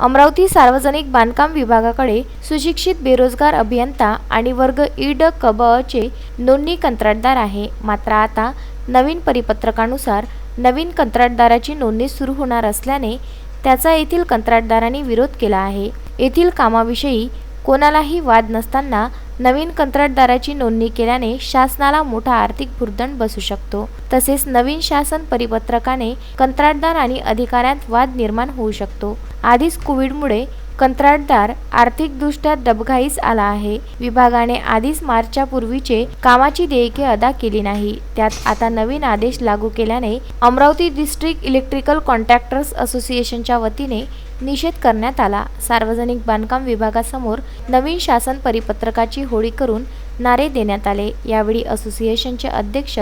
अमरावती सार्वजनिक बांधकाम विभागाकडे सुशिक्षित बेरोजगार अभियंता आणि वर्ग ईड क/ब चे नोंदणी कंत्राटदार आहे। मात्र आता नवीन परिपत्रकानुसार नवीन कंत्राटदाराची नोंदणी सुरू होणार असल्याने त्याचा येथील कंत्राटदारांनी विरोध केला आहे। येथील कामाविषयी कोणालाही वाद नसताना नवीन कंत्राटदाराची नोंदणी केल्याने शासनाला मोठा आर्थिक भुर्दंड बसू शकतो। तसेच नवीन शासन परिपत्रकाने कंत्राटदार आणि अधिकाऱ्यांत वाद निर्माण होऊ शकतो। आधीच कोविडमुळे कंत्राटदार आर्थिकदृष्ट्या डबघाईस आला आहे। विभागाने आधीच मार्चच्या पूर्वीचे कामाची देयके अदा केली नाही। त्यात आता नवीन आदेश लागू केल्याने अमरावती डिस्ट्रिक्ट इलेक्ट्रिकल कॉन्ट्रॅक्टर्स असोसिएशनच्या वतीने निषेध करण्यात आला। सार्वजनिक बांधकाम विभागासमोर नवीन शासन परिपत्रकाची होळी करून नारे देण्यात आले। यावेळी असोसिएशनचे अध्यक्ष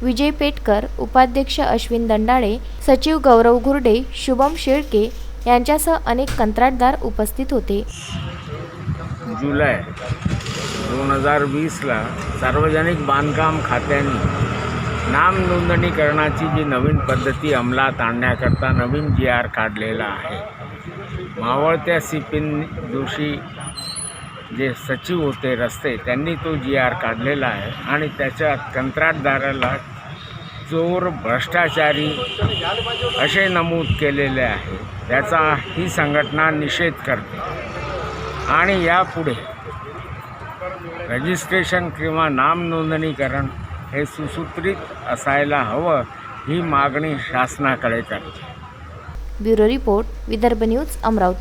विजय पेटकर, उपाध्यक्ष अश्विन दंडाळे, सचिव गौरव घुर्डे, शुभम शेळके यांच्यासह अनेक कंत्राटदार उपस्थित होते। जुलै 2020ला सार्वजनिक बांधकाम खात्याने नाम नोंदणीकरणाची जी नवीन पद्धती अंमलात आणण्याकरता नवीन GR काढलेला आहे। मावळत्या CP जोशी जे सचिव होते रस्ते त्यांनी तो GR काढलेला आहे आणि त्याच्यात कंत्राटदाराला चोर, भ्रष्टाचारी असे नमूद केलेले आहे। त्याचा ही संघटना निषेध करते आणि यापुढे रजिस्ट्रेशन किंवा नाम नोंदणीकरण हे सुसूत्रित असायला हवं ही मागणी शासनाकडे करते। Bureau report, Vidarbha news, Amravati.